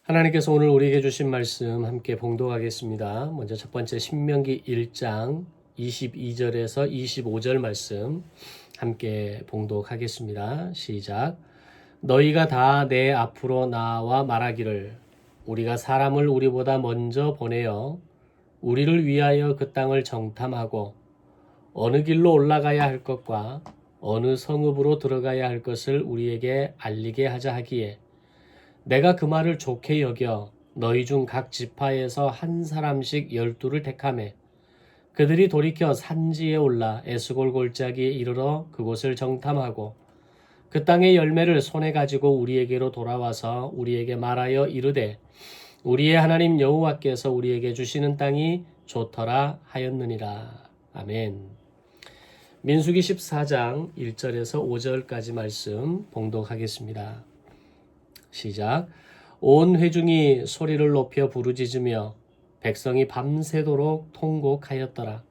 하나님께서 오늘 우리에게 주신 말씀 함께 봉독하겠습니다. 먼저 첫 번째 신명기 1장 22절에서 25절 말씀 함께 봉독하겠습니다. 시작. 너희가 다 내 앞으로 나와 말하기를 우리가 사람을 우리보다 먼저 보내어 우리를 위하여 그 땅을 정탐하고 어느 길로 올라가야 할 것과 어느 성읍으로 들어가야 할 것을 우리에게 알리게 하자 하기에 내가 그 말을 좋게 여겨 너희 중 각 지파에서 한 사람씩 12를 택하매 그들이 돌이켜 산지에 올라 에스골 골짜기에 이르러 그곳을 정탐하고 그 땅의 열매를 손에 가지고 우리에게로 돌아와서 우리에게 말하여 이르되 우리의 하나님 여호와께서 우리에게 주시는 땅이 좋더라 하였느니라. 아멘. 민수기 14장 1절에서 5절까지 말씀 봉독하겠습니다. 시작. 온 회중이 소리를 높여 부르짖으며 백성이 밤새도록 통곡하였더라.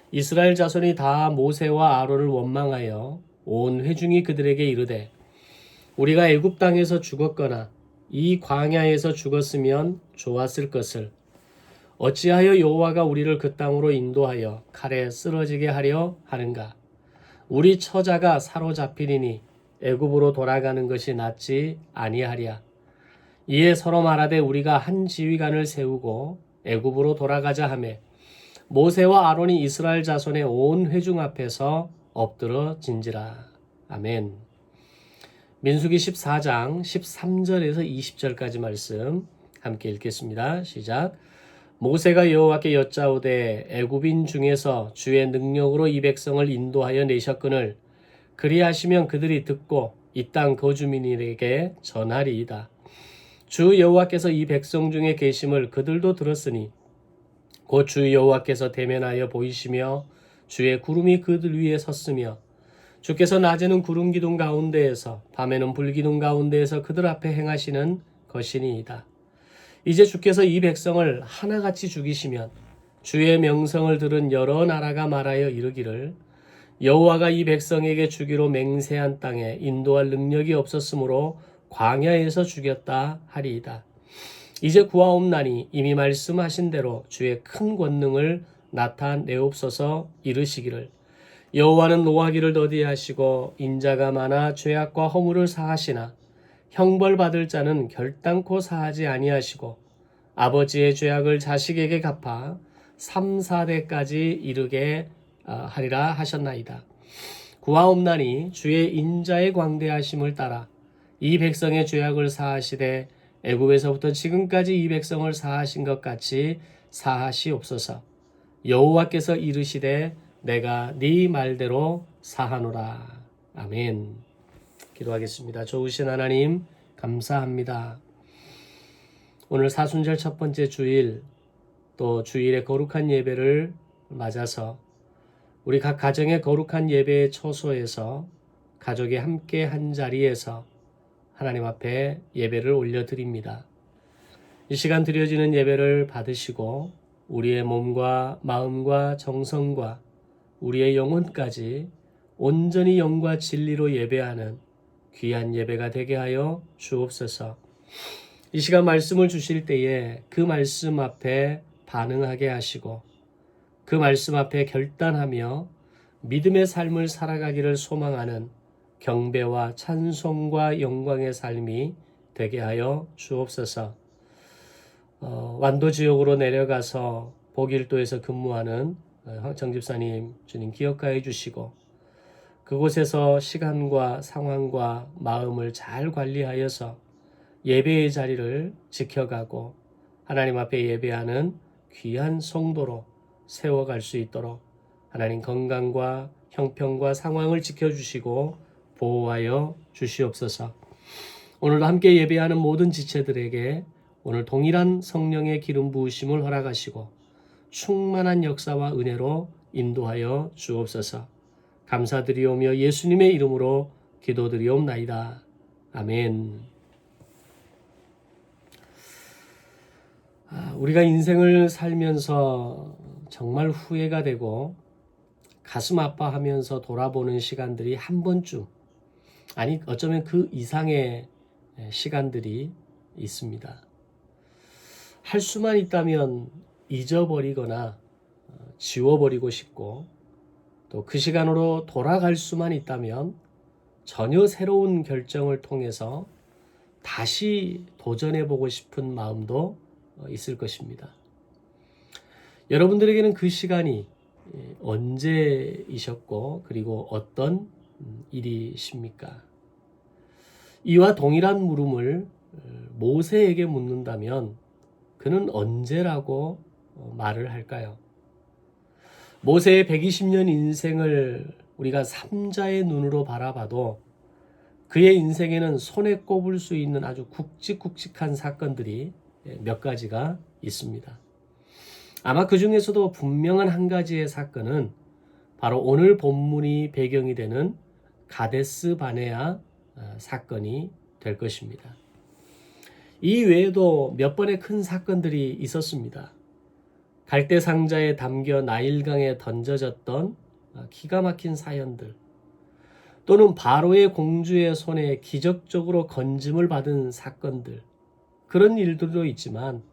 이스라엘 자손이 다 모세와 아론을 원망하여 온 회중이 그들에게 이르되 우리가 애굽 땅에서 죽었거나 이 광야에서 죽었으면 좋았을 것을 어찌하여 여호와가 우리를 그 땅으로 인도하여 칼에 쓰러지게 하려 하는가. 우리 처자가 사로잡히리니 애굽으로 돌아가는 것이 낫지 아니하랴. 이에 서로 말하되 우리가 한 지휘관을 세우고 애굽으로 돌아가자 하매 모세와 아론이 이스라엘 자손의 온 회중 앞에서 엎드러 진지라. 아멘. 민수기 14장 13절에서 20절까지 말씀 함께 읽겠습니다. 시작. 모세가 여호와께 여짜오되 애굽인 중에서 주의 능력으로 이 백성을 인도하여 내셨거늘 그리하시면 그들이 듣고 이 땅 거주민에게 전하리이다. 주 여호와께서 이 백성 중에 계심을 그들도 들었으니 곧 주 여호와께서 대면하여 보이시며 주의 구름이 그들 위에 섰으며 주께서 낮에는 구름 기둥 가운데에서 밤에는 불 기둥 가운데에서 그들 앞에 행하시는 것이니이다. 이제 주께서 이 백성을 하나같이 죽이시면 주의 명성을 들은 여러 나라가 말하여 이르기를 여호와가 이 백성에게 주기로 맹세한 땅에 인도할 능력이 없었으므로 광야에서 죽였다 하리이다. 이제 구하옵나니 이미 말씀하신 대로 주의 큰 권능을 나타내옵소서. 이르시기를 여호와는 노하기를 더디하시고 인자가 많아 죄악과 허물을 사하시나 형벌받을 자는 결단코 사하지 아니하시고 아버지의 죄악을 자식에게 갚아 3, 4대까지 이르게 하리라 하셨나이다. 구하옵나니 주의 인자의 광대하심을 따라 이 백성의 죄악을 사하시되 애굽에서부터 지금까지 이 백성을 사하신 것 같이 사하시옵소서. 여호와께서 이르시되 내가 네 말대로 사하노라. 아멘. 기도하겠습니다. 좋으신 하나님 감사합니다. 오늘 사순절 첫 번째 주일 또 주일의 거룩한 예배를 맞아서 우리 각 가정의 거룩한 예배의 처소에서 가족이 함께 한 자리에서 하나님 앞에 예배를 올려드립니다. 이 시간 드려지는 예배를 받으시고 우리의 몸과 마음과 정성과 우리의 영혼까지 온전히 영과 진리로 예배하는 귀한 예배가 되게 하여 주옵소서. 이 시간 말씀을 주실 때에 그 말씀 앞에 반응하게 하시고 그 말씀 앞에 결단하며 믿음의 삶을 살아가기를 소망하는 경배와 찬송과 영광의 삶이 되게 하여 주옵소서. 완도지역으로 내려가서 복일도에서 근무하는 정집사님 주님 기억하여 주시고 그곳에서 시간과 상황과 마음을 잘 관리하여서 예배의 자리를 지켜가고 하나님 앞에 예배하는 귀한 성도로 세워갈 수 있도록 하나님 건강과 형편과 상황을 지켜주시고 보호하여 주시옵소서. 오늘도 함께 예배하는 모든 지체들에게 오늘 동일한 성령의 기름 부으심을 허락하시고 충만한 역사와 은혜로 인도하여 주옵소서. 감사드리오며 예수님의 이름으로 기도드리옵나이다. 아멘. 우리가 인생을 살면서 정말 후회가 되고 가슴 아파하면서 돌아보는 시간들이 한 번쯤, 아니 어쩌면 그 이상의 시간들이 있습니다. 할 수만 있다면 잊어버리거나 지워버리고 싶고, 또 그 시간으로 돌아갈 수만 있다면 전혀 새로운 결정을 통해서 다시 도전해보고 싶은 마음도 있을 것입니다. 여러분들에게는 그 시간이 언제이셨고, 그리고 어떤 일이십니까? 이와 동일한 물음을 모세에게 묻는다면 그는 언제라고 말을 할까요? 모세의 120년 인생을 우리가 삼자의 눈으로 바라봐도 그의 인생에는 손에 꼽을 수 있는 아주 굵직굵직한 사건들이 몇 가지가 있습니다. 아마 그 중에서도 분명한 한 가지의 사건은 바로 오늘 본문이 배경이 되는 가데스 바네아 사건이 될 것입니다. 이 외에도 몇 번의 큰 사건들이 있었습니다. 갈대 상자에 담겨 나일강에 던져졌던 기가 막힌 사연들, 또는 바로의 공주의 손에 기적적으로 건짐을 받은 사건들, 그런 일들도 있지만,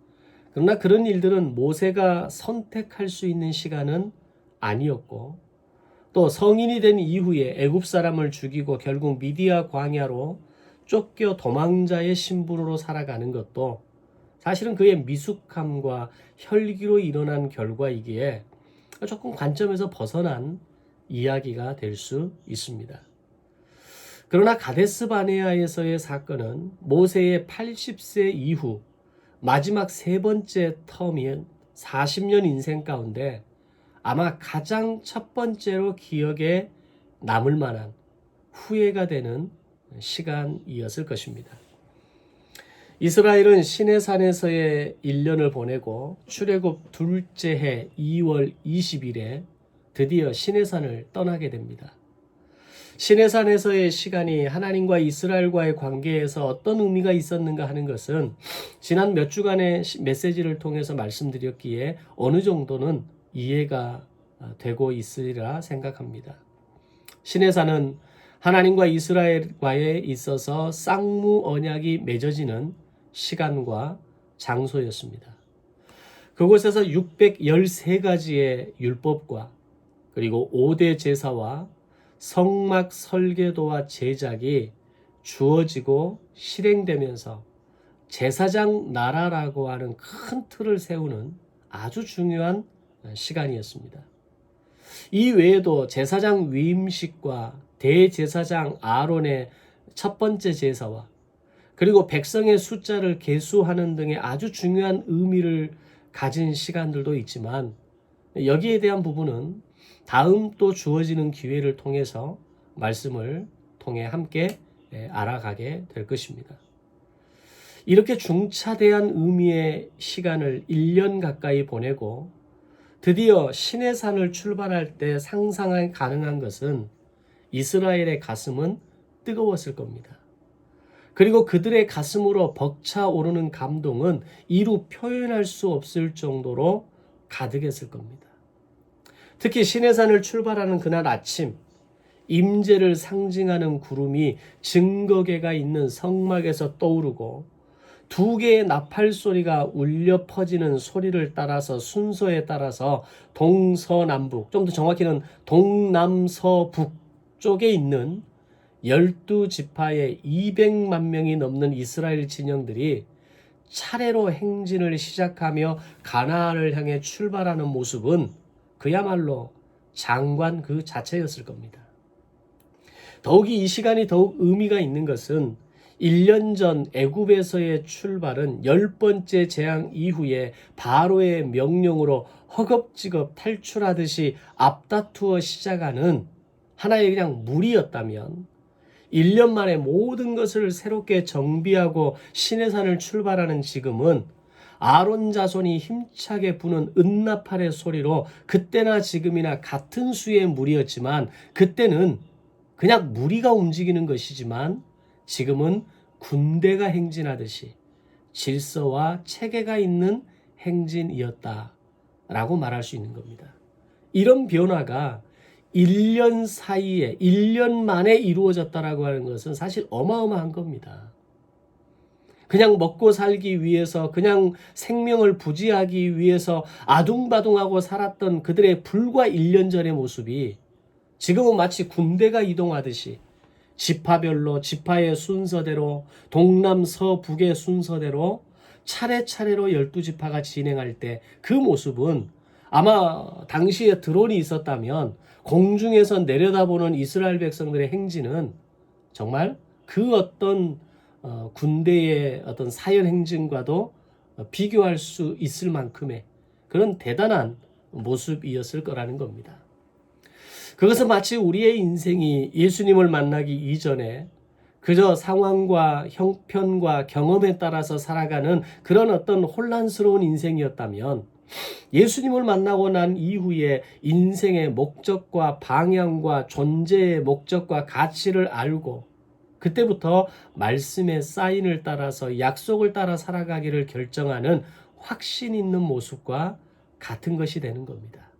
그러나 그런 일들은 모세가 선택할 수 있는 시간은 아니었고, 또 성인이 된 이후에 애굽 사람을 죽이고 결국 미디아 광야로 쫓겨 도망자의 신분으로 살아가는 것도 사실은 그의 미숙함과 혈기로 일어난 결과이기에 조금 관점에서 벗어난 이야기가 될 수 있습니다. 그러나 가데스 바네아에서의 사건은 모세의 80세 이후 마지막 세 번째 텀인 40년 인생 가운데 아마 가장 첫 번째로 기억에 남을 만한 후회가 되는 시간이었을 것입니다. 이스라엘은 시내산에서의 1년을 보내고 출애굽 둘째 해 2월 20일에 드디어 시내산을 떠나게 됩니다. 시내산에서의 시간이 하나님과 이스라엘과의 관계에서 어떤 의미가 있었는가 하는 것은 지난 몇 주간의 메시지를 통해서 말씀드렸기에 어느 정도는 이해가 되고 있으리라 생각합니다. 시내산은 하나님과 이스라엘과에 있어서 쌍무 언약이 맺어지는 시간과 장소였습니다. 그곳에서 613가지의 율법과 그리고 5대 제사와 성막 설계도와 제작이 주어지고 실행되면서 제사장 나라라고 하는 큰 틀을 세우는 아주 중요한 시간이었습니다. 이 외에도 제사장 위임식과 대제사장 아론의 첫 번째 제사와 그리고 백성의 숫자를 계수하는 등의 아주 중요한 의미를 가진 시간들도 있지만, 여기에 대한 부분은 다음 또 주어지는 기회를 통해서 말씀을 통해 함께 알아가게 될 것입니다. 이렇게 중차대한 의미의 시간을 1년 가까이 보내고 드디어 시내산을 출발할 때 상상 가능한 것은 이스라엘의 가슴은 뜨거웠을 겁니다. 그리고 그들의 가슴으로 벅차오르는 감동은 이루 표현할 수 없을 정도로 가득했을 겁니다. 특히 시내산을 출발하는 그날 아침, 임재를 상징하는 구름이 증거계가 있는 성막에서 떠오르고 2개의 나팔 소리가 울려 퍼지는 소리를 따라서 순서에 따라서 동서남북, 좀 더 정확히는 동남서북 쪽에 있는 12지파의 200만 명이 넘는 이스라엘 진영들이 차례로 행진을 시작하며 가나안을 향해 출발하는 모습은 그야말로 장관 그 자체였을 겁니다. 더욱이 이 시간이 더욱 의미가 있는 것은 1년 전 애굽에서의 출발은 10번째 재앙 이후에 바로의 명령으로 허겁지겁 탈출하듯이 앞다투어 시작하는 하나의 그냥 무리였다면, 1년 만에 모든 것을 새롭게 정비하고 시내산을 출발하는 지금은 아론 자손이 힘차게 부는 은나팔의 소리로 그때나 지금이나 같은 수의 무리였지만, 그때는 그냥 무리가 움직이는 것이지만 지금은 군대가 행진하듯이 질서와 체계가 있는 행진이었다라고 말할 수 있는 겁니다. 이런 변화가 1년 사이에 1년 만에 이루어졌다라고 하는 것은 사실 어마어마한 겁니다. 그냥 먹고 살기 위해서, 그냥 생명을 부지하기 위해서 아둥바둥하고 살았던 그들의 불과 1년 전의 모습이 지금은 마치 군대가 이동하듯이 지파별로, 지파의 순서대로, 동남서북의 순서대로 차례차례로 12지파가 진행할 때 그 모습은 아마 당시에 드론이 있었다면 공중에서 내려다보는 이스라엘 백성들의 행진은 정말 그 어떤 군대의 어떤 사열 행진과도 비교할 수 있을 만큼의 그런 대단한 모습이었을 거라는 겁니다. 그것은 마치 우리의 인생이 예수님을 만나기 이전에 그저 상황과 형편과 경험에 따라서 살아가는 그런 어떤 혼란스러운 인생이었다면, 예수님을 만나고 난 이후에 인생의 목적과 방향과 존재의 목적과 가치를 알고 그때부터 말씀의 사인을 따라서 약속을 따라 살아가기를 결정하는 확신 있는 모습과 같은 것이 되는 겁니다.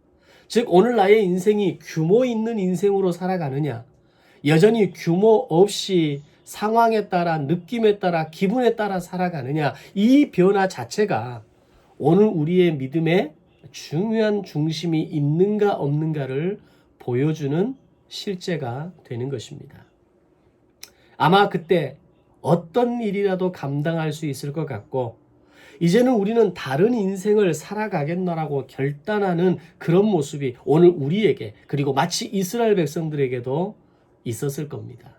즉, 오늘 나의 인생이 규모 있는 인생으로 살아가느냐, 여전히 규모 없이 상황에 따라, 느낌에 따라, 기분에 따라 살아가느냐, 이 변화 자체가 오늘 우리의 믿음에 중요한 중심이 있는가 없는가를 보여주는 실제가 되는 것입니다. 아마 그때 어떤 일이라도 감당할 수 있을 것 같고, 이제는 우리는 다른 인생을 살아가겠노라고 결단하는 그런 모습이 오늘 우리에게, 그리고 마치 이스라엘 백성들에게도 있었을 겁니다.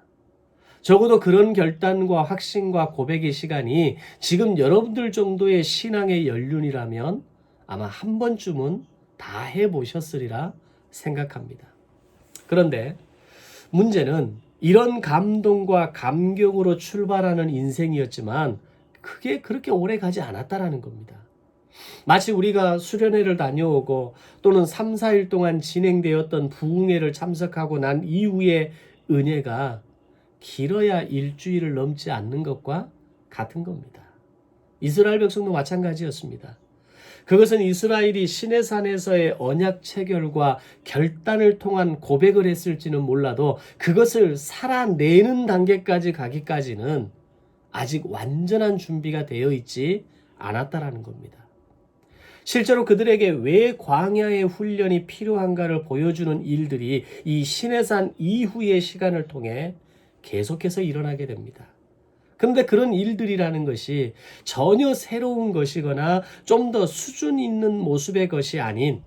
적어도 그런 결단과 확신과 고백의 시간이 지금 여러분들 정도의 신앙의 연륜이라면 아마 한 번쯤은 다 해보셨으리라 생각합니다. 그런데 문제는 이런 감동과 감격으로 출발하는 인생이었지만 그게 그렇게 오래 가지 않았다라는 겁니다. 마치 우리가 수련회를 다녀오고 또는 3, 4일 동안 진행되었던 부흥회를 참석하고 난 이후의 은혜가 길어야 일주일을 넘지 않는 것과 같은 겁니다. 이스라엘 백성도 마찬가지였습니다. 그것은 이스라엘이 시내산에서의 언약 체결과 결단을 통한 고백을 했을지는 몰라도 그것을 살아내는 단계까지 가기까지는 아직 완전한 준비가 되어 있지 않았다라는 겁니다. 실제로 그들에게 왜 광야의 훈련이 필요한가를 보여주는 일들이 이 시내산 이후의 시간을 통해 계속해서 일어나게 됩니다. 그런데 그런 일들이라는 것이 전혀 새로운 것이거나 좀 더 수준 있는 모습의 것이 아닌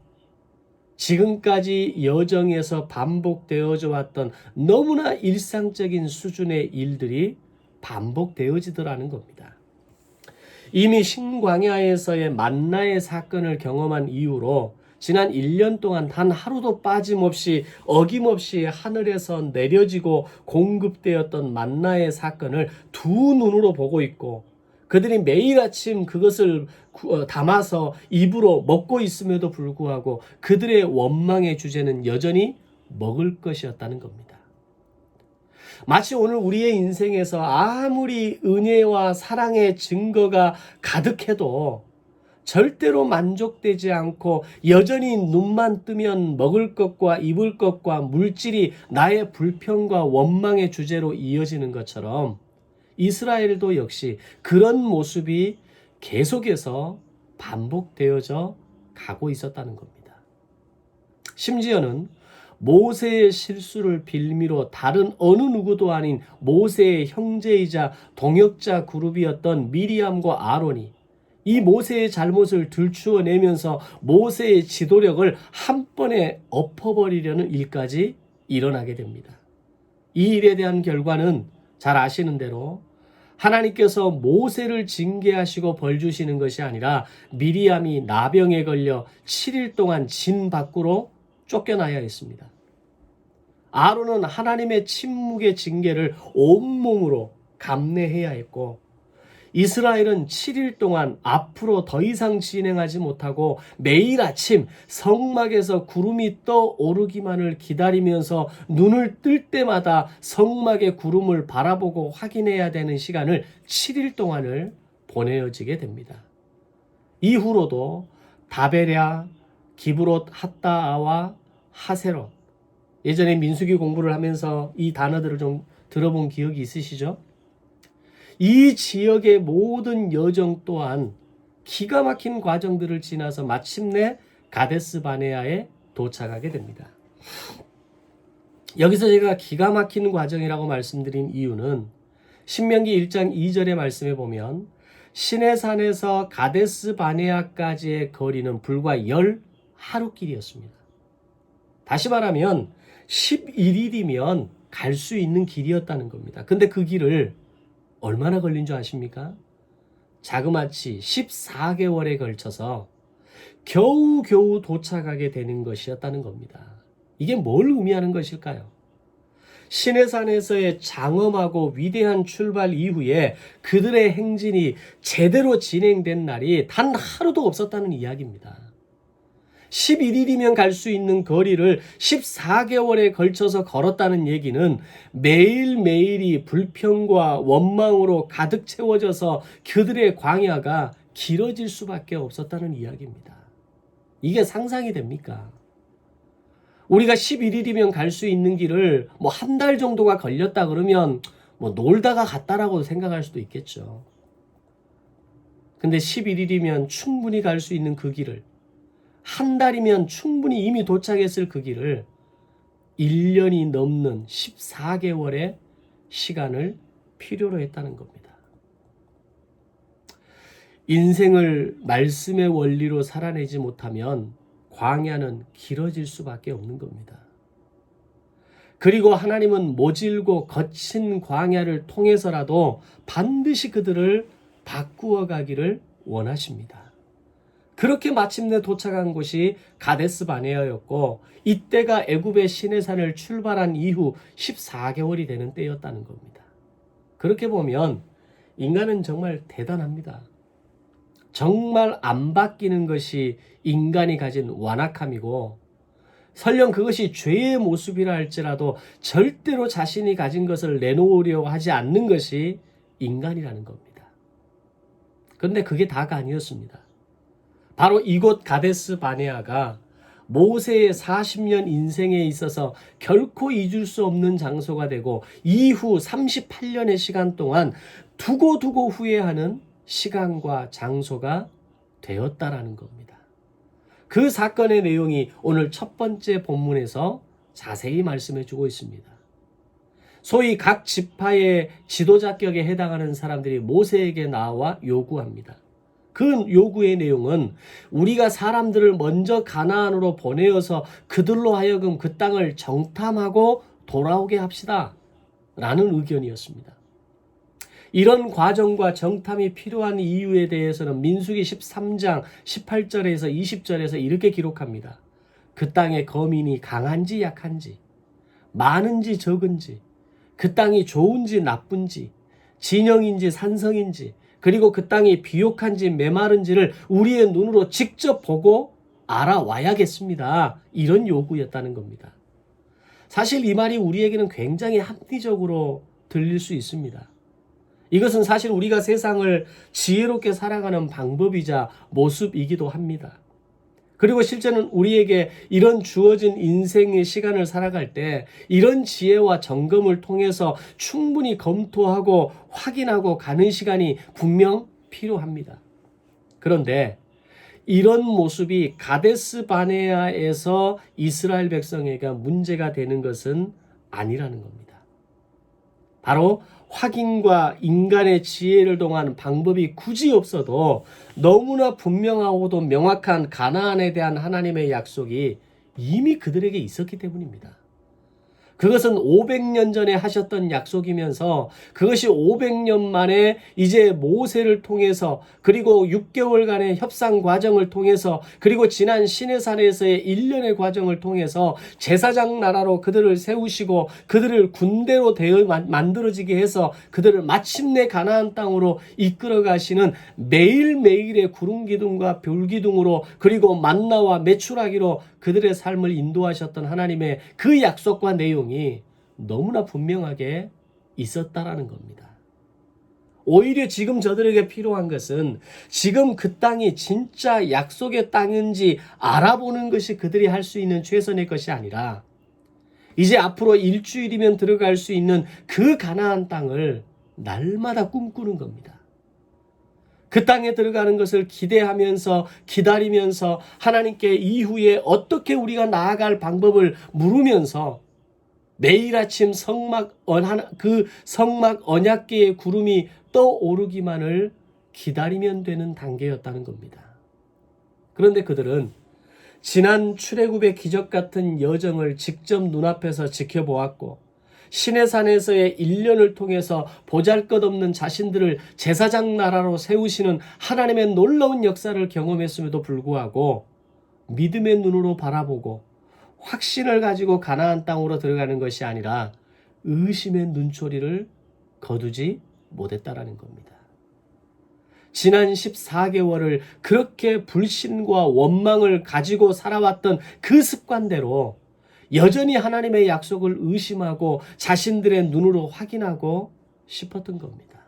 지금까지 여정에서 반복되어져 왔던 너무나 일상적인 수준의 일들이 반복되어지더라는 겁니다. 이미 신광야에서의 만나의 사건을 경험한 이후로 지난 1년 동안 단 하루도 빠짐없이 어김없이 하늘에서 내려지고 공급되었던 만나의 사건을 두 눈으로 보고 있고, 그들이 매일 아침 그것을 담아서 입으로 먹고 있음에도 불구하고 그들의 원망의 주제는 여전히 먹을 것이었다는 겁니다. 마치 오늘 우리의 인생에서 아무리 은혜와 사랑의 증거가 가득해도 절대로 만족되지 않고 여전히 눈만 뜨면 먹을 것과 입을 것과 물질이 나의 불평과 원망의 주제로 이어지는 것처럼 이스라엘도 역시 그런 모습이 계속해서 반복되어져 가고 있었다는 겁니다. 심지어는 모세의 실수를 빌미로 다른 어느 누구도 아닌 모세의 형제이자 동역자 그룹이었던 미리암과 아론이 이 모세의 잘못을 들추어내면서 모세의 지도력을 한 번에 엎어버리려는 일까지 일어나게 됩니다. 이 일에 대한 결과는 잘 아시는 대로 하나님께서 모세를 징계하시고 벌 주시는 것이 아니라 미리암이 나병에 걸려 7일 동안 진 밖으로 쫓겨나야 했습니다. 아론은 하나님의 침묵의 징계를 온몸으로 감내해야 했고, 이스라엘은 7일 동안 앞으로 더 이상 진행하지 못하고 매일 아침 성막에서 구름이 떠오르기만을 기다리면서 눈을 뜰 때마다 성막의 구름을 바라보고 확인해야 되는 시간을 7일 동안을 보내어지게 됩니다. 이후로도 다베랴, 기브롯 핫다아와 하세롯, 예전에 민수기 공부를 하면서 이 단어들을 좀 들어본 기억이 있으시죠? 이 지역의 모든 여정 또한 기가 막힌 과정들을 지나서 마침내 가데스 바네아에 도착하게 됩니다. 여기서 제가 기가 막힌 과정이라고 말씀드린 이유는 신명기 1장 2절의 말씀에 보면 시내산에서 가데스 바네아까지의 거리는 불과 10 하루길이었습니다. 다시 말하면 11일이면 갈 수 있는 길이었다는 겁니다. 근데 그 길을 얼마나 걸린 줄 아십니까? 자그마치 14개월에 걸쳐서 겨우겨우 도착하게 되는 것이었다는 겁니다. 이게 뭘 의미하는 것일까요? 시내산에서의 장엄하고 위대한 출발 이후에 그들의 행진이 제대로 진행된 날이 단 하루도 없었다는 이야기입니다. 11일이면 갈 수 있는 거리를 14개월에 걸쳐서 걸었다는 얘기는 매일매일이 불평과 원망으로 가득 채워져서 그들의 광야가 길어질 수밖에 없었다는 이야기입니다. 이게 상상이 됩니까? 우리가 11일이면 갈 수 있는 길을 한 달 정도가 걸렸다 그러면 놀다가 갔다라고 생각할 수도 있겠죠. 근데 11일이면 충분히 갈 수 있는 그 길을, 한 달이면 충분히 이미 도착했을 그 길을 1년이 넘는 14개월의 시간을 필요로 했다는 겁니다. 인생을 말씀의 원리로 살아내지 못하면 광야는 길어질 수밖에 없는 겁니다. 그리고 하나님은 모질고 거친 광야를 통해서라도 반드시 그들을 바꾸어 가기를 원하십니다. 그렇게 마침내 도착한 곳이 가데스 바네아였고 이때가 애굽의 시내산을 출발한 이후 14개월이 되는 때였다는 겁니다. 그렇게 보면 인간은 정말 대단합니다. 정말 안 바뀌는 것이 인간이 가진 완악함이고 설령 그것이 죄의 모습이라 할지라도 절대로 자신이 가진 것을 내놓으려고 하지 않는 것이 인간이라는 겁니다. 그런데 그게 다가 아니었습니다. 바로 이곳 가데스 바네아가 모세의 40년 인생에 있어서 결코 잊을 수 없는 장소가 되고 이후 38년의 시간 동안 두고두고 후회하는 시간과 장소가 되었다라는 겁니다. 그 사건의 내용이 오늘 첫 번째 본문에서 자세히 말씀해 주고 있습니다. 소위 각 지파의 지도자격에 해당하는 사람들이 모세에게 나와 요구합니다. 그 요구의 내용은 우리가 사람들을 먼저 가나안으로 보내어서 그들로 하여금 그 땅을 정탐하고 돌아오게 합시다 라는 의견이었습니다. 이런 과정과 정탐이 필요한 이유에 대해서는 민수기 13장 18절에서 20절에서 이렇게 기록합니다. 그 땅의 거민이 강한지 약한지, 많은지 적은지, 그 땅이 좋은지 나쁜지, 진영인지 산성인지, 그리고 그 땅이 비옥한지 메마른지를 우리의 눈으로 직접 보고 알아와야겠습니다. 이런 요구였다는 겁니다. 사실 이 말이 우리에게는 굉장히 합리적으로 들릴 수 있습니다. 이것은 사실 우리가 세상을 지혜롭게 살아가는 방법이자 모습이기도 합니다. 그리고 실제는 우리에게 이런 주어진 인생의 시간을 살아갈 때 이런 지혜와 점검을 통해서 충분히 검토하고 확인하고 가는 시간이 분명 필요합니다. 그런데 이런 모습이 가데스 바네아에서 이스라엘 백성에게 문제가 되는 것은 아니라는 겁니다. 바로 확인과 인간의 지혜를 동한 방법이 굳이 없어도 너무나 분명하고도 명확한 가나안에 대한 하나님의 약속이 이미 그들에게 있었기 때문입니다. 그것은 500년 전에 하셨던 약속이면서 그것이 500년 만에 이제 모세를 통해서 그리고 6개월간의 협상 과정을 통해서 그리고 지난 시내산에서의 1년의 과정을 통해서 제사장 나라로 그들을 세우시고 그들을 군대로 만들어지게 해서 그들을 마침내 가나안 땅으로 이끌어 가시는 매일매일의 구름기둥과 별기둥으로 그리고 만나와 메추라기로 그들의 삶을 인도하셨던 하나님의 그 약속과 내용이 너무나 분명하게 있었다라는 겁니다. 오히려 지금 저들에게 필요한 것은 지금 그 땅이 진짜 약속의 땅인지 알아보는 것이 그들이 할 수 있는 최선의 것이 아니라 이제 앞으로 일주일이면 들어갈 수 있는 그 가나안 땅을 날마다 꿈꾸는 겁니다. 그 땅에 들어가는 것을 기대하면서 기다리면서 하나님께 이후에 어떻게 우리가 나아갈 방법을 물으면서 매일 아침 성막 언약궤의 구름이 떠오르기만을 기다리면 되는 단계였다는 겁니다. 그런데 그들은 지난 출애굽의 기적 같은 여정을 직접 눈앞에서 지켜보았고 시내산에서의 1년을 통해서 보잘것없는 자신들을 제사장 나라로 세우시는 하나님의 놀라운 역사를 경험했음에도 불구하고 믿음의 눈으로 바라보고 확신을 가지고 가나안 땅으로 들어가는 것이 아니라 의심의 눈초리를 거두지 못했다라는 겁니다. 지난 14개월을 그렇게 불신과 원망을 가지고 살아왔던 그 습관대로 여전히 하나님의 약속을 의심하고 자신들의 눈으로 확인하고 싶었던 겁니다.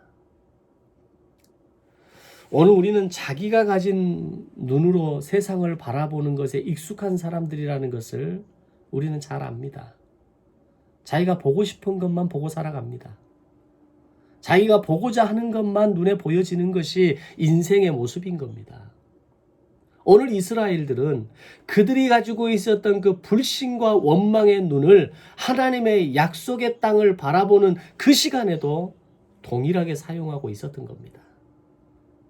오늘 우리는 자기가 가진 눈으로 세상을 바라보는 것에 익숙한 사람들이라는 것을 우리는 잘 압니다. 자기가 보고 싶은 것만 보고 살아갑니다. 자기가 보고자 하는 것만 눈에 보여지는 것이 인생의 모습인 겁니다. 오늘 이스라엘들은 그들이 가지고 있었던 그 불신과 원망의 눈을 하나님의 약속의 땅을 바라보는 그 시간에도 동일하게 사용하고 있었던 겁니다.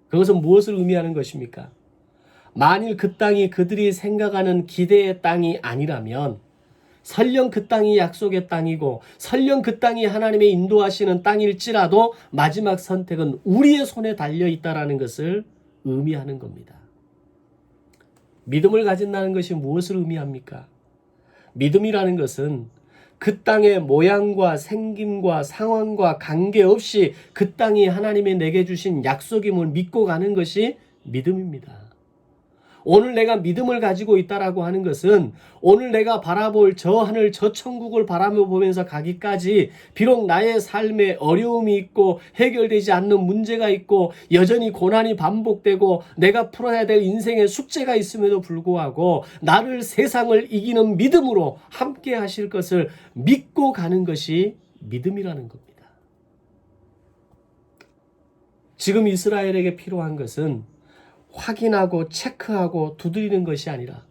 그것은 무엇을 의미하는 것입니까? 만일 그 땅이 그들이 생각하는 기대의 땅이 아니라면 설령 그 땅이 약속의 땅이고 설령 그 땅이 하나님의 인도하시는 땅일지라도 마지막 선택은 우리의 손에 달려있다라는 것을 의미하는 겁니다. 믿음을 가진다는 것이 무엇을 의미합니까? 믿음이라는 것은 그 땅의 모양과 생김과 상황과 관계없이 그 땅이 하나님이 내게 주신 약속임을 믿고 가는 것이 믿음입니다. 오늘 내가 믿음을 가지고 있다라고 하는 것은 오늘 내가 바라볼 저 하늘 저 천국을 바라보면서 가기까지 비록 나의 삶에 어려움이 있고 해결되지 않는 문제가 있고 여전히 고난이 반복되고 내가 풀어야 될 인생의 숙제가 있음에도 불구하고 나를 세상을 이기는 믿음으로 함께 하실 것을 믿고 가는 것이 믿음이라는 겁니다. 지금 이스라엘에게 필요한 것은 확인하고 체크하고 두드리는 것이 아니라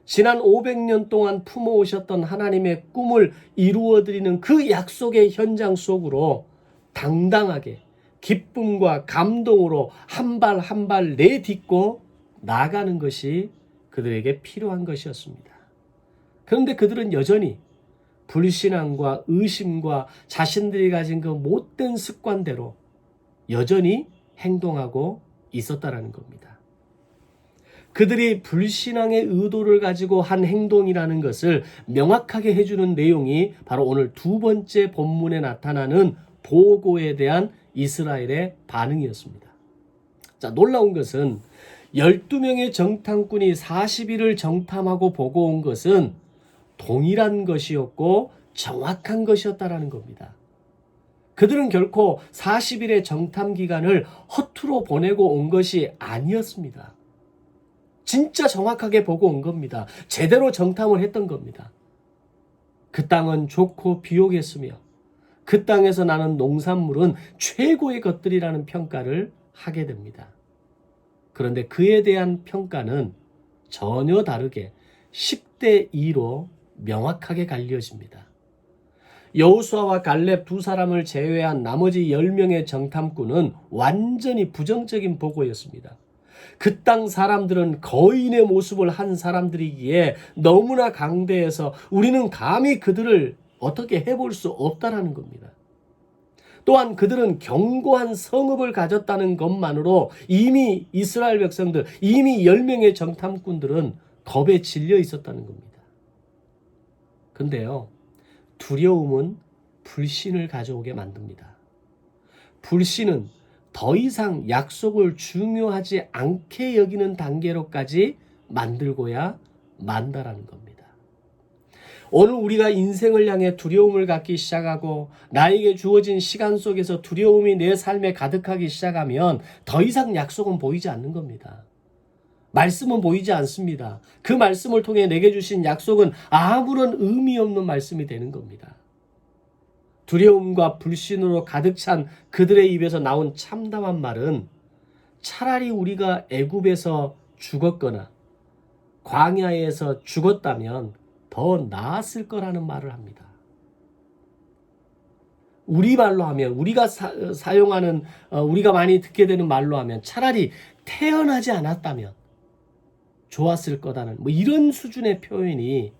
지난 500년 동안 품어오셨던 하나님의 꿈을 이루어드리는 그 약속의 현장 속으로 당당하게 기쁨과 감동으로 한 발 한 발 내딛고 나아가는 것이 그들에게 필요한 것이었습니다. 그런데 그들은 여전히 불신앙과 의심과 자신들이 가진 그 못된 습관대로 여전히 행동하고 있었다라는 겁니다. 그들이 불신앙의 의도를 가지고 한 행동이라는 것을 명확하게 해주는 내용이 바로 오늘 두 번째 본문에 나타나는 보고에 대한 이스라엘의 반응이었습니다. 자, 놀라운 것은 12명의 정탐꾼이 40일을 정탐하고 보고 온 것은 동일한 것이었고 정확한 것이었다라는 겁니다. 그들은 결코 40일의 정탐 기간을 허투루 보내고 온 것이 아니었습니다. 진짜 정확하게 보고 온 겁니다. 제대로 정탐을 했던 겁니다. 그 땅은 좋고 비옥했으며 그 땅에서 나는 농산물은 최고의 것들이라는 평가를 하게 됩니다. 그런데 그에 대한 평가는 전혀 다르게 10대 2로 명확하게 갈려집니다. 여호수아와 갈렙 두 사람을 제외한 나머지 10명의 정탐꾼은 완전히 부정적인 보고였습니다. 그 땅 사람들은 거인의 모습을 한 사람들이기에 너무나 강대해서 우리는 감히 그들을 어떻게 해볼 수 없다라는 겁니다. 또한 그들은 견고한 성읍을 가졌다는 것만으로 이미 이스라엘 백성들, 이미 10명의 정탐꾼들은 겁에 질려 있었다는 겁니다. 근데요, 두려움은 불신을 가져오게 만듭니다. 불신은 더 이상 약속을 중요하지 않게 여기는 단계로까지 만들고야 만다라는 겁니다. 오늘 우리가 인생을 향해 두려움을 갖기 시작하고 나에게 주어진 시간 속에서 두려움이 내 삶에 가득하기 시작하면 더 이상 약속은 보이지 않는 겁니다. 말씀은 보이지 않습니다. 그 말씀을 통해 내게 주신 약속은 아무런 의미 없는 말씀이 되는 겁니다. 두려움과 불신으로 가득 찬 그들의 입에서 나온 참담한 말은 차라리 우리가 애굽에서 죽었거나 광야에서 죽었다면 더 나았을 거라는 말을 합니다. 우리 말로 하면, 우리가 사용하는, 우리가 많이 듣게 되는 말로 하면 차라리 태어나지 않았다면 좋았을 거다는 이런 수준의 표현이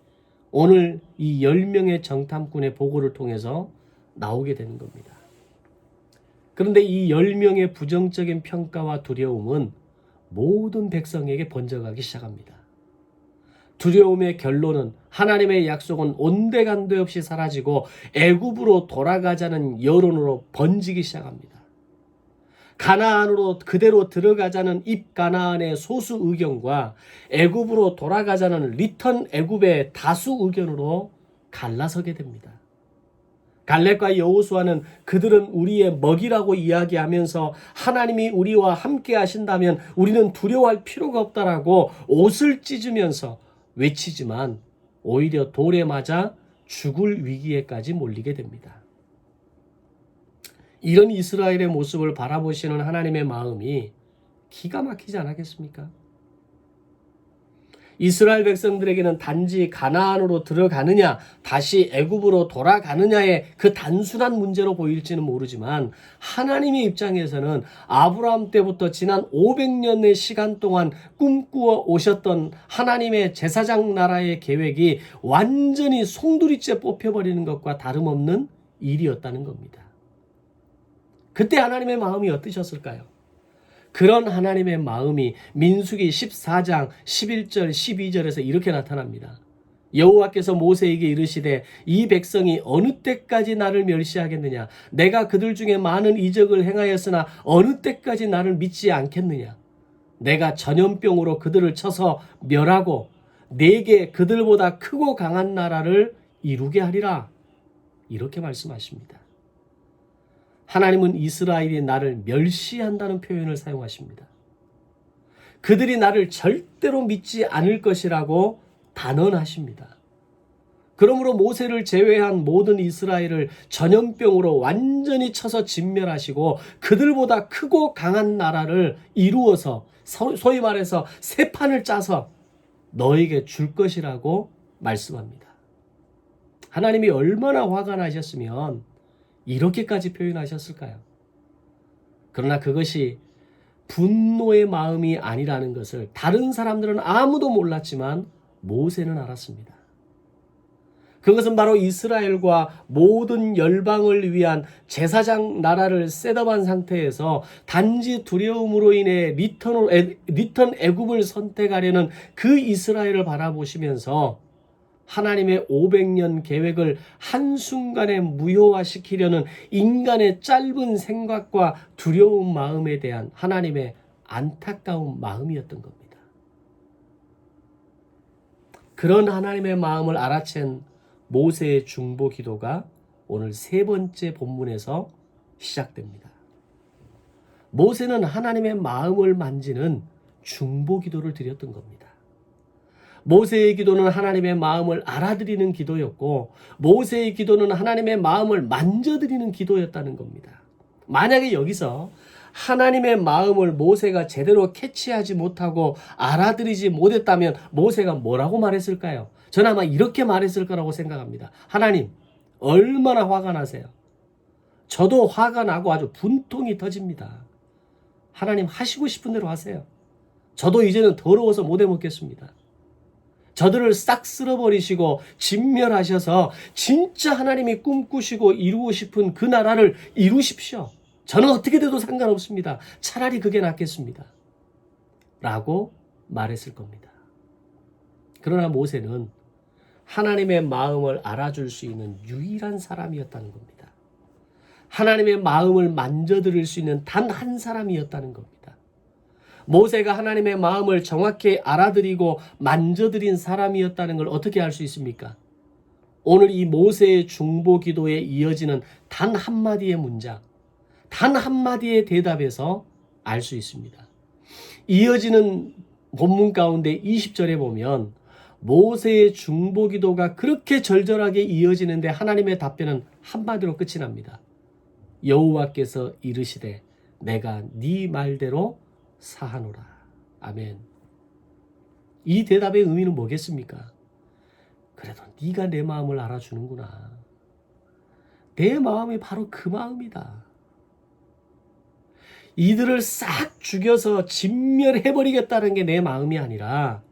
오늘 이 10명의 정탐꾼의 보고를 통해서 나오게 되는 겁니다. 그런데 이 10명의 부정적인 평가와 두려움은 모든 백성에게 번져가기 시작합니다. 두려움의 결론은 하나님의 약속은 온데간데 없이 사라지고 애굽으로 돌아가자는 여론으로 번지기 시작합니다. 가나안으로 그대로 들어가자는 입가나안의 소수 의견과 애굽으로 돌아가자는 리턴 애굽의 다수 의견으로 갈라서게 됩니다. 갈렙과 여호수아는 그들은 우리의 먹이라고 이야기하면서 하나님이 우리와 함께 하신다면 우리는 두려워할 필요가 없다라고 옷을 찢으면서 외치지만 오히려 돌에 맞아 죽을 위기에까지 몰리게 됩니다. 이런 이스라엘의 모습을 바라보시는 하나님의 마음이 기가 막히지 않았겠습니까? 이스라엘 백성들에게는 단지 가나안으로 들어가느냐 다시 애굽으로 돌아가느냐의 그 단순한 문제로 보일지는 모르지만 하나님의 입장에서는 아브라함 때부터 지난 500년의 시간 동안 꿈꾸어 오셨던 하나님의 제사장 나라의 계획이 완전히 송두리째 뽑혀버리는 것과 다름없는 일이었다는 겁니다. 그때 하나님의 마음이 어떠셨을까요? 그런 하나님의 마음이 민수기 14장 11절 12절에서 이렇게 나타납니다. 여호와께서 모세에게 이르시되 이 백성이 어느 때까지 나를 멸시하겠느냐? 내가 그들 중에 많은 이적을 행하였으나 어느 때까지 나를 믿지 않겠느냐? 내가 전염병으로 그들을 쳐서 멸하고 내게 그들보다 크고 강한 나라를 이루게 하리라. 이렇게 말씀하십니다. 하나님은 이스라엘이 나를 멸시한다는 표현을 사용하십니다. 그들이 나를 절대로 믿지 않을 것이라고 단언하십니다. 그러므로 모세를 제외한 모든 이스라엘을 전염병으로 완전히 쳐서 진멸하시고 그들보다 크고 강한 나라를 이루어서 소위 말해서 새 판을 짜서 너에게 줄 것이라고 말씀합니다. 하나님이 얼마나 화가 나셨으면 이렇게까지 표현하셨을까요? 그러나 그것이 분노의 마음이 아니라는 것을 다른 사람들은 아무도 몰랐지만 모세는 알았습니다. 그것은 바로 이스라엘과 모든 열방을 위한 제사장 나라를 셋업한 상태에서 단지 두려움으로 인해 리턴 애굽을 선택하려는 그 이스라엘을 바라보시면서 하나님의 500년 계획을 한순간에 무효화시키려는 인간의 짧은 생각과 두려운 마음에 대한 하나님의 안타까운 마음이었던 겁니다. 그런 하나님의 마음을 알아챈 모세의 중보 기도가 오늘 세 번째 본문에서 시작됩니다. 모세는 하나님의 마음을 만지는 중보 기도를 드렸던 겁니다. 모세의 기도는 하나님의 마음을 알아들이는 기도였고 모세의 기도는 하나님의 마음을 만져드리는 기도였다는 겁니다. 만약에 여기서 하나님의 마음을 모세가 제대로 캐치하지 못하고 알아들이지 못했다면 모세가 뭐라고 말했을까요? 저는 아마 이렇게 말했을 거라고 생각합니다. 하나님, 얼마나 화가 나세요? 저도 화가 나고 아주 분통이 터집니다. 하나님 하시고 싶은 대로 하세요. 저도 이제는 더러워서 못 해먹겠습니다. 저들을 싹 쓸어버리시고 진멸하셔서 진짜 하나님이 꿈꾸시고 이루고 싶은 그 나라를 이루십시오. 저는 어떻게 돼도 상관없습니다. 차라리 그게 낫겠습니다. 라고 말했을 겁니다. 그러나 모세는 하나님의 마음을 알아줄 수 있는 유일한 사람이었다는 겁니다. 하나님의 마음을 만져드릴 수 있는 단 한 사람이었다는 겁니다. 모세가 하나님의 마음을 정확히 알아들이고 만져드린 사람이었다는 걸 어떻게 알 수 있습니까? 오늘 이 모세의 중보 기도에 이어지는 단 한마디의 문장, 단 한마디의 대답에서 알 수 있습니다. 이어지는 본문 가운데 20절에 보면 모세의 중보 기도가 그렇게 절절하게 이어지는데 하나님의 답변은 한마디로 끝이 납니다. 여호와께서 이르시되 내가 네 말대로 사하노라. 아멘. 이 대답의 의미는 뭐겠습니까? 그래도 네가 내 마음을 알아주는구나. 내 마음이 바로 그 마음이다. 이들을 싹 죽여서 진멸해버리겠다는 게 내 마음이 아니라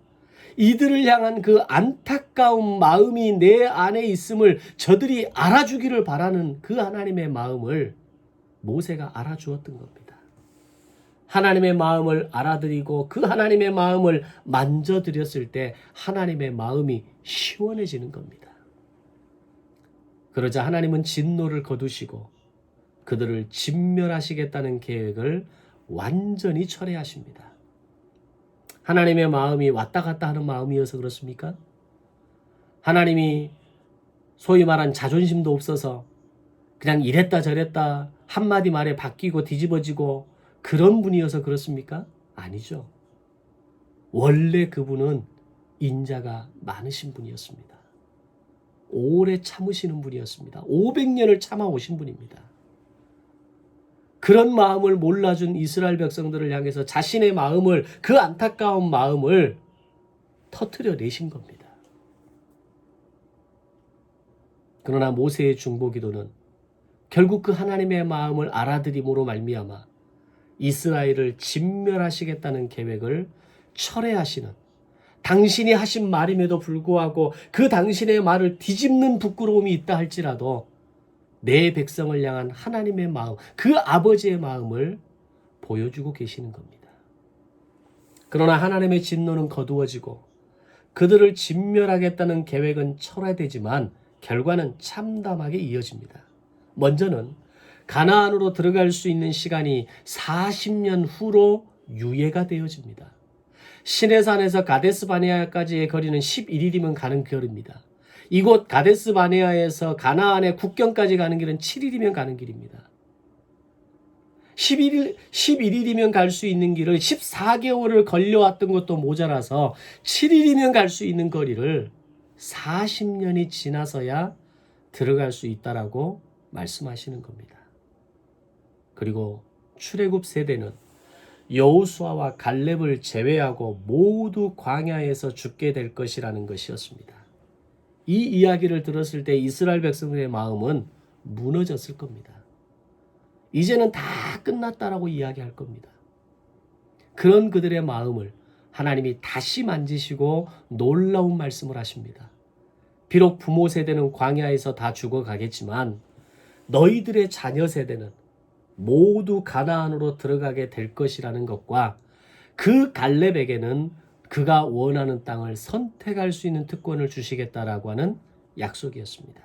이들을 향한 그 안타까운 마음이 내 안에 있음을 저들이 알아주기를 바라는 그 하나님의 마음을 모세가 알아주었던 겁니다. 하나님의 마음을 알아들이고 그 하나님의 마음을 만져드렸을 때 하나님의 마음이 시원해지는 겁니다. 그러자 하나님은 진노를 거두시고 그들을 진멸하시겠다는 계획을 완전히 철회하십니다. 하나님의 마음이 왔다 갔다 하는 마음이어서 그렇습니까? 하나님이 소위 말한 자존심도 없어서 그냥 이랬다 저랬다 한마디 말에 바뀌고 뒤집어지고 그런 분이어서 그렇습니까? 아니죠. 원래 그분은 인자가 많으신 분이었습니다. 오래 참으시는 분이었습니다. 500년을 참아오신 분입니다. 그런 마음을 몰라준 이스라엘 백성들을 향해서 자신의 마음을, 그 안타까운 마음을 터뜨려 내신 겁니다. 그러나 모세의 중보기도는 결국 그 하나님의 마음을 알아들임으로 말미암아 이스라엘을 진멸하시겠다는 계획을 철회하시는, 당신이 하신 말임에도 불구하고 그 당신의 말을 뒤집는 부끄러움이 있다 할지라도 내 백성을 향한 하나님의 마음, 그 아버지의 마음을 보여주고 계시는 겁니다. 그러나 하나님의 진노는 거두어지고 그들을 진멸하겠다는 계획은 철회되지만 결과는 참담하게 이어집니다. 먼저는 가나안으로 들어갈 수 있는 시간이 40년 후로 유예가 되어집니다. 시내산에서 가데스 바네아까지의 거리는 11일이면 가는 거리입니다. 이곳 가데스 바네아에서 가나안의 국경까지 가는 길은 7일이면 가는 길입니다. 11일이면 갈 수 있는 길을 14개월을 걸려왔던 것도 모자라서 7일이면 갈 수 있는 거리를 40년이 지나서야 들어갈 수 있다라고 말씀하시는 겁니다. 그리고 출애굽 세대는 여호수아와 갈렙을 제외하고 모두 광야에서 죽게 될 것이라는 것이었습니다. 이 이야기를 들었을 때 이스라엘 백성들의 마음은 무너졌을 겁니다. 이제는 다 끝났다라고 이야기할 겁니다. 그런 그들의 마음을 하나님이 다시 만지시고 놀라운 말씀을 하십니다. 비록 부모 세대는 광야에서 다 죽어가겠지만 너희들의 자녀 세대는 모두 가나안으로 들어가게 될 것이라는 것과 그 갈렙에게는 그가 원하는 땅을 선택할 수 있는 특권을 주시겠다라고 하는 약속이었습니다.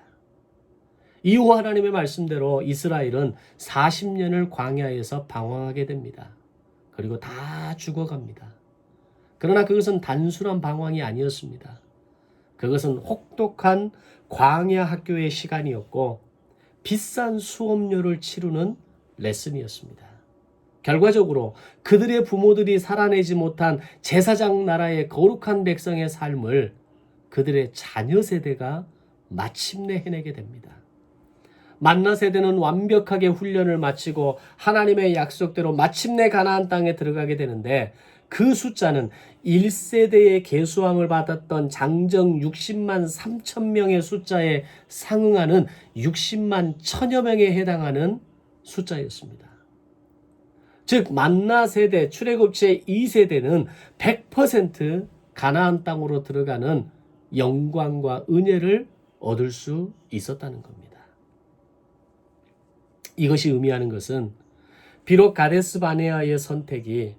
이후 하나님의 말씀대로 이스라엘은 40년을 광야에서 방황하게 됩니다. 그리고 다 죽어갑니다. 그러나 그것은 단순한 방황이 아니었습니다. 그것은 혹독한 광야 학교의 시간이었고 비싼 수업료를 치르는 레슨이었습니다. 결과적으로 그들의 부모들이 살아내지 못한 제사장 나라의 거룩한 백성의 삶을 그들의 자녀 세대가 마침내 해내게 됩니다. 만나 세대는 완벽하게 훈련을 마치고 하나님의 약속대로 마침내 가나안 땅에 들어가게 되는데 그 숫자는 1세대의 계수함을 받았던 장정 60만 3천 명의 숫자에 상응하는 60만 1천여 명에 해당하는 숫자였습니다. 즉 만나 세대, 출애굽 제2세대는 100% 가나안 땅으로 들어가는 영광과 은혜를 얻을 수 있었다는 겁니다. 이것이 의미하는 것은 비록 가데스 바네아의 선택이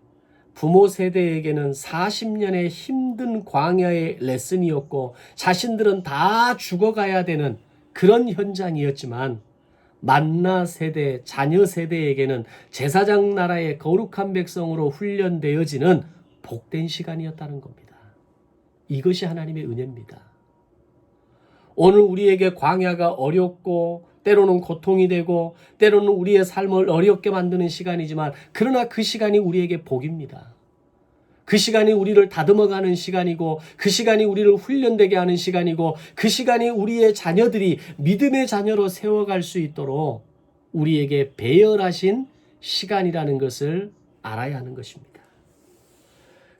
부모 세대에게는 40년의 힘든 광야의 레슨이었고 자신들은 다 죽어가야 되는 그런 현장이었지만 만나 세대, 자녀 세대에게는 제사장 나라의 거룩한 백성으로 훈련되어지는 복된 시간이었다는 겁니다. 이것이 하나님의 은혜입니다. 오늘 우리에게 광야가 어렵고 때로는 고통이 되고 때로는 우리의 삶을 어렵게 만드는 시간이지만 그러나 그 시간이 우리에게 복입니다. 그 시간이 우리를 다듬어가는 시간이고, 그 시간이 우리를 훈련되게 하는 시간이고, 그 시간이 우리의 자녀들이 믿음의 자녀로 세워갈 수 있도록 우리에게 배열하신 시간이라는 것을 알아야 하는 것입니다.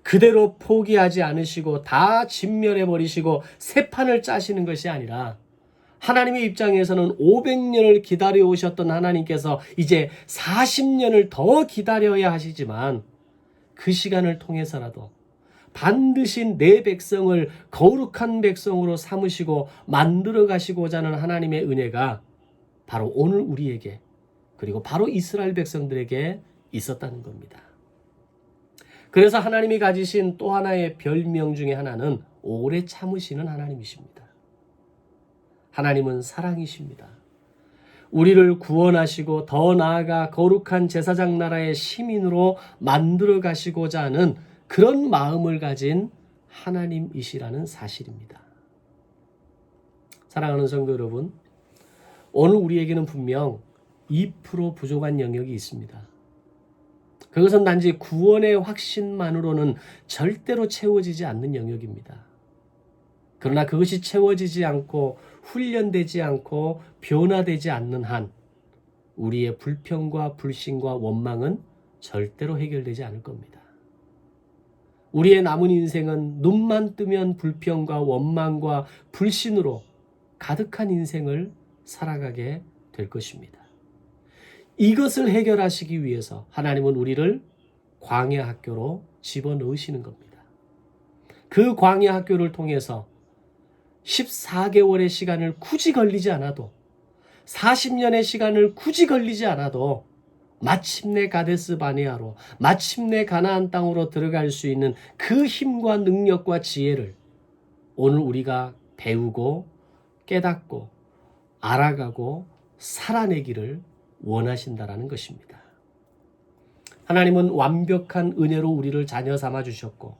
그대로 포기하지 않으시고 다 진멸해버리시고 새 판을 짜시는 것이 아니라, 하나님의 입장에서는 500년을 기다려 오셨던 하나님께서 이제 40년을 더 기다려야 하시지만, 그 시간을 통해서라도 반드시 내 백성을 거룩한 백성으로 삼으시고 만들어 가시고자 하는 하나님의 은혜가 바로 오늘 우리에게, 그리고 바로 이스라엘 백성들에게 있었다는 겁니다. 그래서 하나님이 가지신 또 하나의 별명 중에 하나는 오래 참으시는 하나님이십니다. 하나님은 사랑이십니다. 우리를 구원하시고 더 나아가 거룩한 제사장 나라의 시민으로 만들어 가시고자 하는 그런 마음을 가진 하나님이시라는 사실입니다. 사랑하는 성도 여러분, 오늘 우리에게는 분명 2% 부족한 영역이 있습니다. 그것은 단지 구원의 확신만으로는 절대로 채워지지 않는 영역입니다. 그러나 그것이 채워지지 않고 훈련되지 않고 변화되지 않는 한 우리의 불평과 불신과 원망은 절대로 해결되지 않을 겁니다. 우리의 남은 인생은 눈만 뜨면 불평과 원망과 불신으로 가득한 인생을 살아가게 될 것입니다. 이것을 해결하시기 위해서 하나님은 우리를 광야 학교로 집어넣으시는 겁니다. 그 광야 학교를 통해서 14개월의 시간을 굳이 걸리지 않아도, 40년의 시간을 굳이 걸리지 않아도 마침내 가데스 바네아로, 마침내 가나안 땅으로 들어갈 수 있는 그 힘과 능력과 지혜를 오늘 우리가 배우고 깨닫고 알아가고 살아내기를 원하신다라는 것입니다. 하나님은 완벽한 은혜로 우리를 자녀 삼아 주셨고,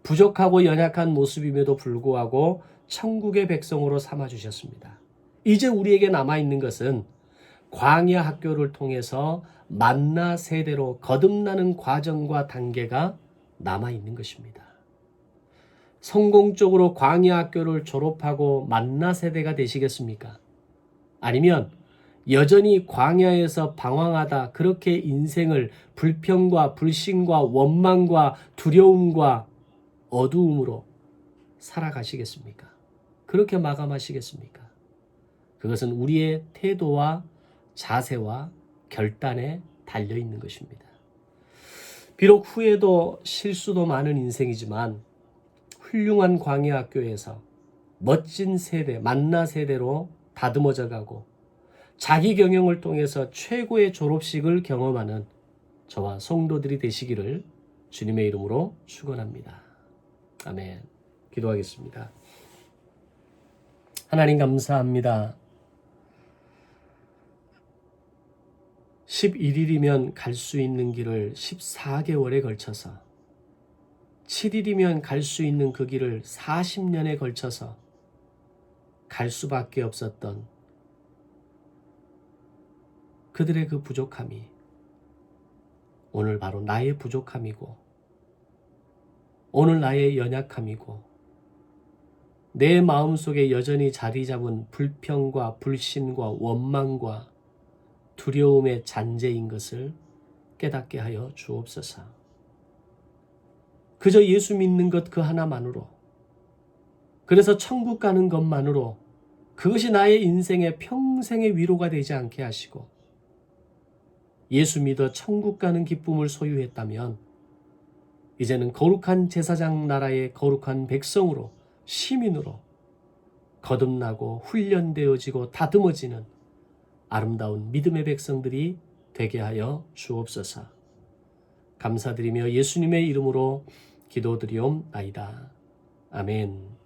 부족하고 연약한 모습임에도 불구하고 천국의 백성으로 삼아 주셨습니다. 이제 우리에게 남아있는 것은 광야 학교를 통해서 만나 세대로 거듭나는 과정과 단계가 남아있는 것입니다. 성공적으로 광야 학교를 졸업하고 만나 세대가 되시겠습니까? 아니면 여전히 광야에서 방황하다 그렇게 인생을 불평과 불신과 원망과 두려움과 어두움으로 살아가시겠습니까? 그렇게 마감하시겠습니까? 그것은 우리의 태도와 자세와 결단에 달려있는 것입니다. 비록 후회도 실수도 많은 인생이지만 훌륭한 광야 학교에서 멋진 세대, 만나 세대로 다듬어져 가고 자기 경영을 통해서 최고의 졸업식을 경험하는 저와 성도들이 되시기를 주님의 이름으로 축원합니다. 아멘. 기도하겠습니다. 하나님 감사합니다. 11일이면 갈 수 있는 길을 14개월에 걸쳐서, 7일이면 갈 수 있는 그 길을 40년에 걸쳐서 갈 수밖에 없었던 그들의 그 부족함이 오늘 바로 나의 부족함이고, 오늘 나의 연약함이고, 내 마음속에 여전히 자리 잡은 불평과 불신과 원망과 두려움의 잔재인 것을 깨닫게 하여 주옵소서. 그저 예수 믿는 것 그 하나만으로, 그래서 천국 가는 것만으로 그것이 나의 인생의 평생의 위로가 되지 않게 하시고, 예수 믿어 천국 가는 기쁨을 소유했다면 이제는 거룩한 제사장 나라의 거룩한 백성으로, 시민으로 거듭나고 훈련되어지고 다듬어지는 아름다운 믿음의 백성들이 되게 하여 주옵소서. 감사드리며 예수님의 이름으로 기도드리옵나이다. 아멘.